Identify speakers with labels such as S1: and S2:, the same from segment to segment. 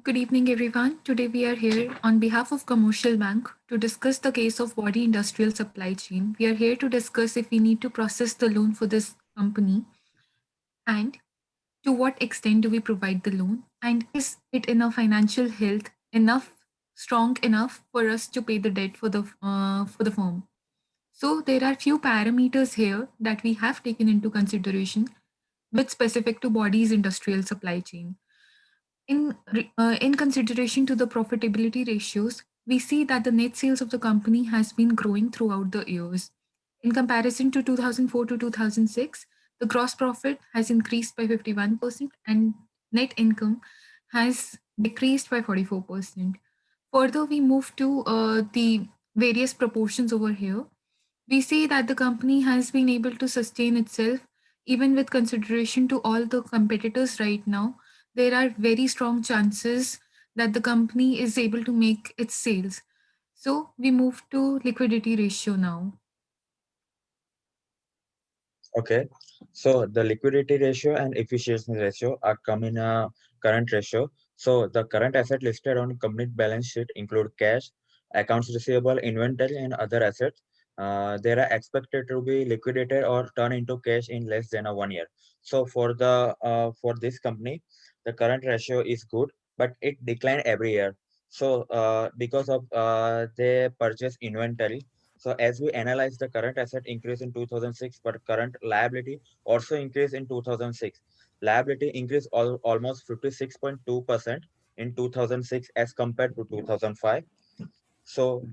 S1: Good evening, everyone. Today we are here on behalf of Commercial Bank to discuss the case of body industrial supply chain. We are here to discuss if we need to process the loan for this company and to what extent do we provide the loan and is it in a financial health enough strong enough for us to pay the debt for the firm. So there are few parameters here that we have taken into consideration with specific to body's industrial supply chain. In consideration to the profitability ratios, we see that the net sales of the company has been growing throughout the years. In comparison to 2004 to 2006, the gross profit has increased by 51% and net income has decreased by 44%. Further, we move to the various proportions over here. We see that the company has been able to sustain itself even with consideration to all the competitors right now. There are very strong chances that the company is able to make its sales. So we move to liquidity ratio now.
S2: Okay, so the liquidity ratio and efficiency ratio are come in a current ratio. So the current asset listed on company balance sheet include cash, accounts receivable, inventory, and other assets. They are expected to be liquidated or turned into cash in less than a 1 year. So for this company, the current ratio is good, but it declined every year. So because of they purchase inventory, so as we analyze the current asset increase in 2006, but current liability also increased in 2006. Liability increased almost 56.2% in 2006 as compared to 2005. So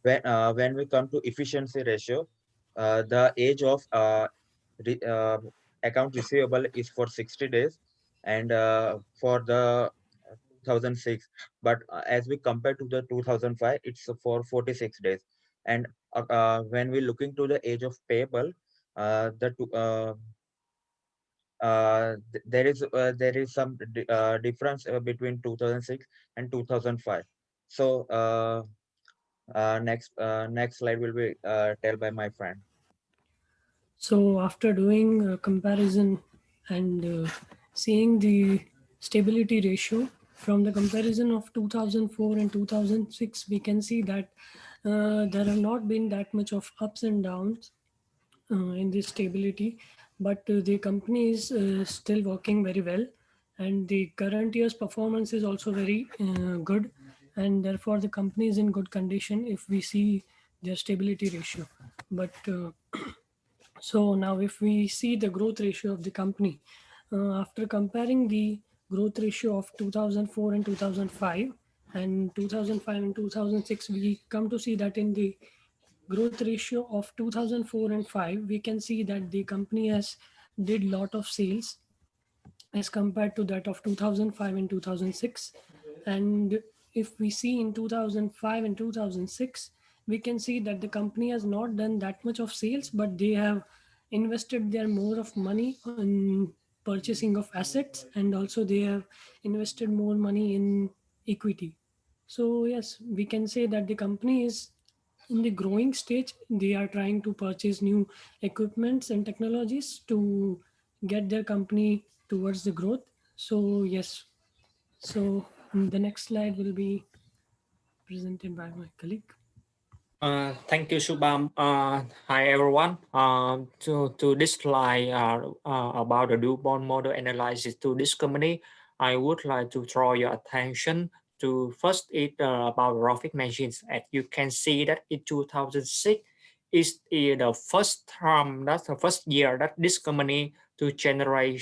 S2: when we come to efficiency ratio, the age of re, account receivable is for 60 days, and for the 2006, but as we compare to the 2005, it's for 46 days. And when we looking to the age of payable, the there is some difference between 2006 and 2005. So next slide will be tell by my friend.
S3: So after doing a comparison and seeing the stability ratio from the comparison of 2004 and 2006, we can see that there have not been that much of ups and downs in this stability, but the company is still working very well, and the current year's performance is also very good, and therefore the company is in good condition if we see their stability ratio. But so now if we see the growth ratio of the company, after comparing the growth ratio of 2004 and 2005 and 2005 and 2006, we come to see that in the growth ratio of 2004 and 5, we can see that the company has did lot of sales as compared to that of 2005 and 2006. And if we see in 2005 and 2006, we can see that the company has not done that much of sales, but they have invested their more of money in purchasing of assets, and also they have invested more money in equity. So yes, we can say that the company is in the growing stage. They are trying to purchase new equipments and technologies to get their company towards the growth. So yes, so the next slide will be presented by my colleague.
S4: Thank you, Shubham. Hi, everyone. To this slide about the new bond model analysis to this company, I would like to draw your attention to first it about profit machines. As you can see that in 2006 is the first time, that's the first year that this company to generate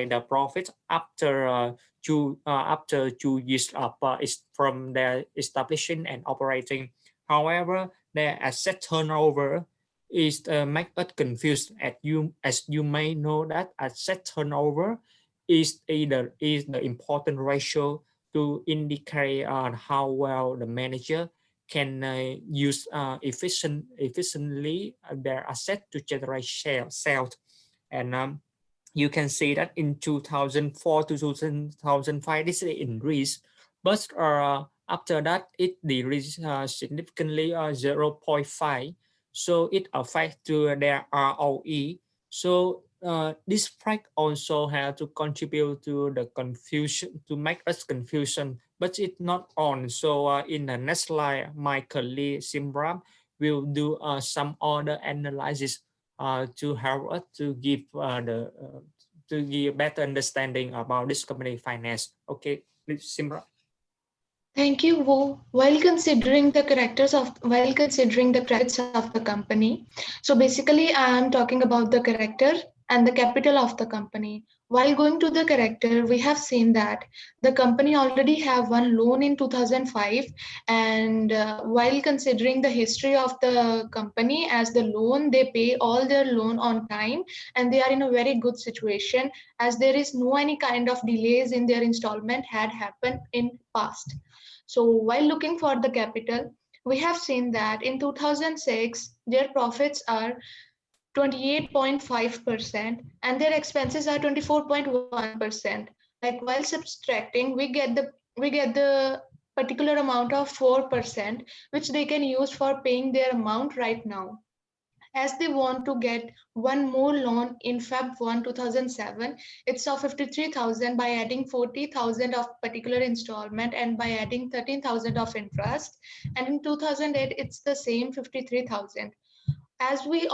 S4: the profit after 2 years of is from their establishing and operating. However, their asset turnover is make us confused. As you may know that asset turnover is the important ratio to indicate on how well the manager can use efficiently their asset to generate sales. And you can see that in 2004 to 2005 this is increased, but after that it decreased significantly 0.5, so it affects to their ROE. So this fact also have to contribute to the confusion, to make us confusion, but it's not on. So in the next slide, my colleague Simran will do some other analysis to help us to give the to give better understanding about this company finance. Okay, please, Simran.
S1: Thank you, Wu. While considering the credits of the company, so basically I am talking about the character and the capital of the company. While going to the character, we have seen that the company already have one loan in 2005, and while considering the history of the company as the loan, they pay all their loan on time, and they are in a very good situation as there is no any kind of delays in their installment had happened in past. So while looking for the capital, we have seen that in 2006, their profits are 28.5% and their expenses are 24.1%. Like while subtracting, we get the particular amount of 4% which they can use for paying their amount right now, as they want to get one more loan in Feb 1, 2007. It's of 53,000 by adding 40,000 of particular installment and by adding 13,000 of interest. And in 2008, it's the same 53,000. As I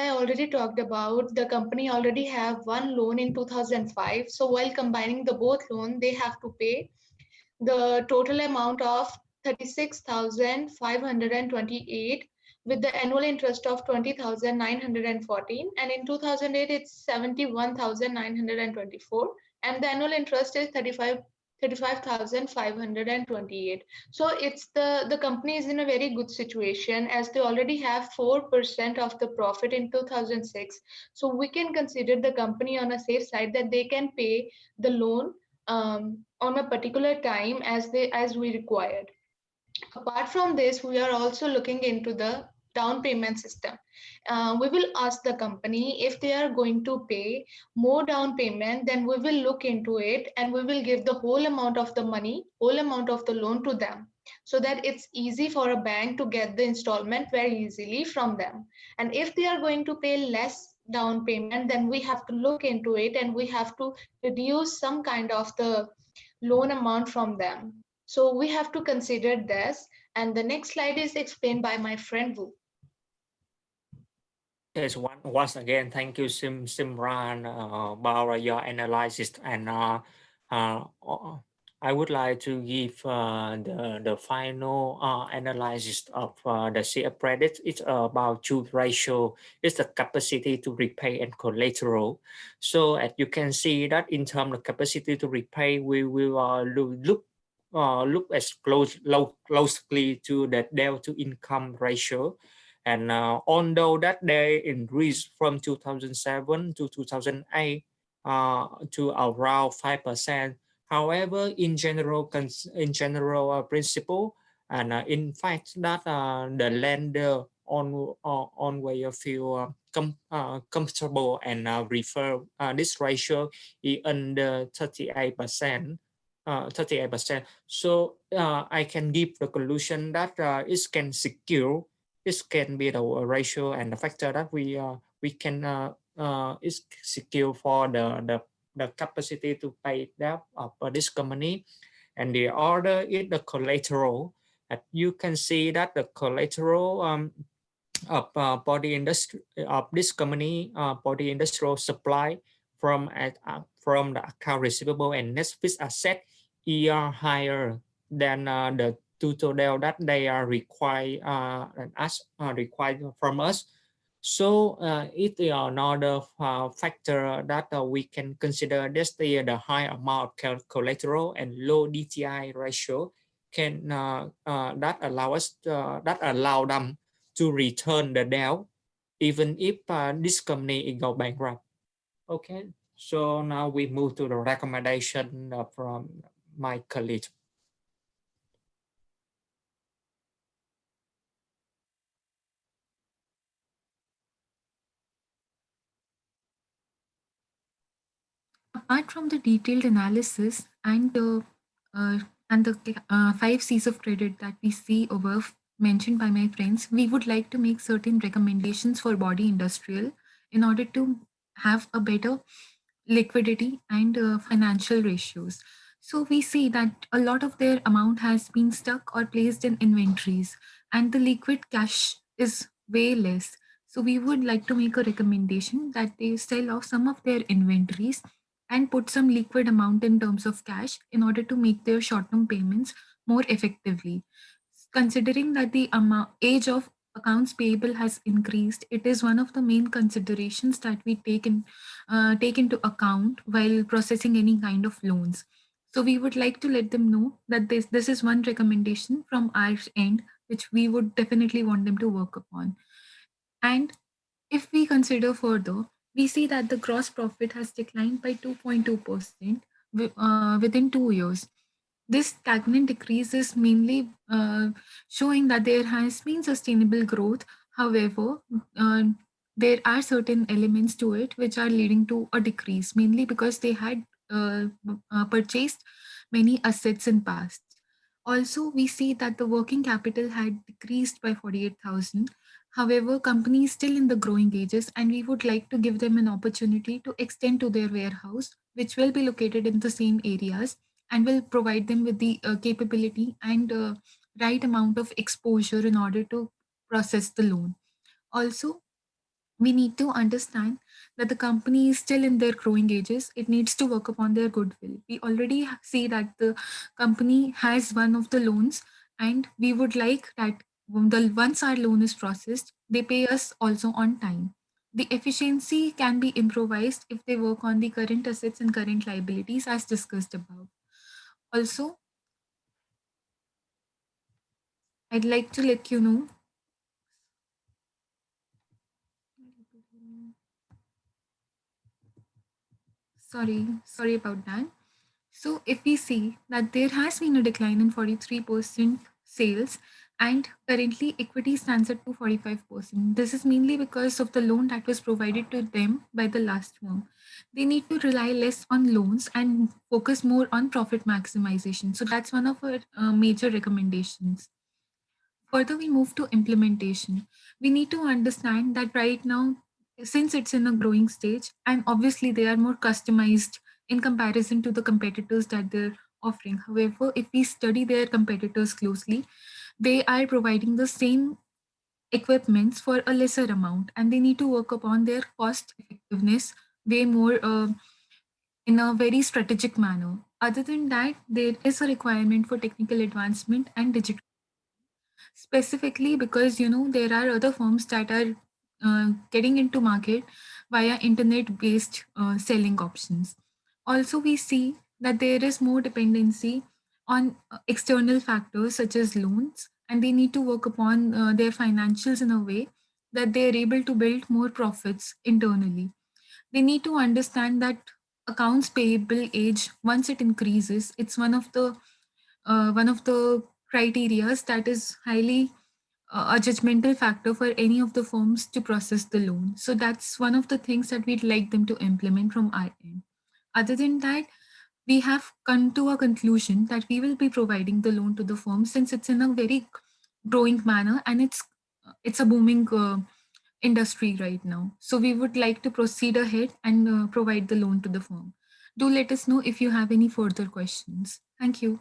S1: already talked about, the company already have one loan in 2005. So while combining the both loan, they have to pay the total amount of 36,528 with the annual interest of 20,914, and in 2008 it's 71,924 and the annual interest is 35,528. So it's the company is in a very good situation as they already have 4% of the profit in 2006. So we can consider the company on a safe side that they can pay the loan on a particular time as we required. Apart from this, we are also looking into the down payment system. We will ask the company if they are going to pay more down payment, then we will look into it and we will give the whole amount of the money, whole amount of the loan to them, so that it's easy for a bank to get the installment very easily from them. And if they are going to pay less down payment, then we have to look into it and we have to reduce some kind of the loan amount from them. So we have to consider this. And the next slide is explained by my friend Wu.
S4: Yes, once again, thank you, Simran, about your analysis. And I would like to give the final analysis of the CF credit. It's about two ratio. It's the capacity to repay and collateral. So as you can see that in terms of capacity to repay, we will look as closely to the debt to income ratio. And although that they increased from 2007 to 2008 to around 5%, however, in general principle, and in fact that the lender on where you feel comfortable and refer this ratio is under 38%. 38%. So I can give the conclusion that it can secure, this can be the ratio and the factor that we can is secure for the capacity to pay debt of this company. And the other is the collateral. You can see that the collateral of body industry of this company, body industrial supply from the account receivable and net fixed asset are higher than the total debt that they are required and required from us. So it is another factor that we can consider. This the high amount of collateral and low DTI ratio can that allow them to return the debt even if this company go bankrupt. Okay, so now we move to the recommendation from my colleague.
S1: Apart from the detailed analysis uh, and the 5 C's of credit that we see above mentioned by my friends, we would like to make certain recommendations for body industrial in order to have a better liquidity and financial ratios. So we see that a lot of their amount has been stuck or placed in inventories, and the liquid cash is way less. So we would like to make a recommendation that they sell off some of their inventories and put some liquid amount in terms of cash in order to make their short-term payments more effectively. Considering that the age of accounts payable has increased, it is one of the main considerations that we take into account while processing any kind of loans. So we would like to let them know that this is one recommendation from our end, which we would definitely want them to work upon. And if we consider further, we see that the gross profit has declined by 2.2% within 2 years. This stagnant decrease is mainly showing that there has been sustainable growth. However, uh, there are certain elements to it which are leading to a decrease, mainly because they had purchased many assets in past. Also, we see that the working capital had decreased by 48,000. However, company is still in the growing ages, and we would like to give them an opportunity to extend to their warehouse, which will be located in the same areas and will provide them with the capability and right amount of exposure in order to process the loan. Also, we need to understand that the company is still in their growing ages. It needs to work upon their goodwill. We already see that the company has one of the loans, and we would like that once our loan is processed, they pay us also on time. The efficiency can be improvised if they work on the current assets and current liabilities as discussed above. Also, I'd like to let you know. Sorry about that. So, if we see that there has been a decline in 43% sales, and currently equity stands at 245%. This is mainly because of the loan that was provided to them by the last firm. They need to rely less on loans and focus more on profit maximization. So, that's one of our major recommendations. Further, we move to implementation. We need to understand that right now, since it's in a growing stage, and obviously they are more customized in comparison to the competitors that they're offering. However, if we study their competitors closely, they are providing the same equipments for a lesser amount, and they need to work upon their cost effectiveness way more in a very strategic manner. Other than that, there is a requirement for technical advancement and digital, specifically because there are other firms that are getting into market via internet based selling options. Also, we see that there is more dependency on external factors such as loans, and they need to work upon their financials in a way that they are able to build more profits internally. They need to understand that accounts payable age, once it increases, it's one of the criterias that is highly a judgmental factor for any of the firms to process the loan. So that's one of the things that we'd like them to implement from our end. Other than that, we have come to a conclusion that we will be providing the loan to the firm since it's in a very growing manner, and it's a booming industry right now. So we would like to proceed ahead and provide the loan to the firm. Do let us know if you have any further questions. Thank you.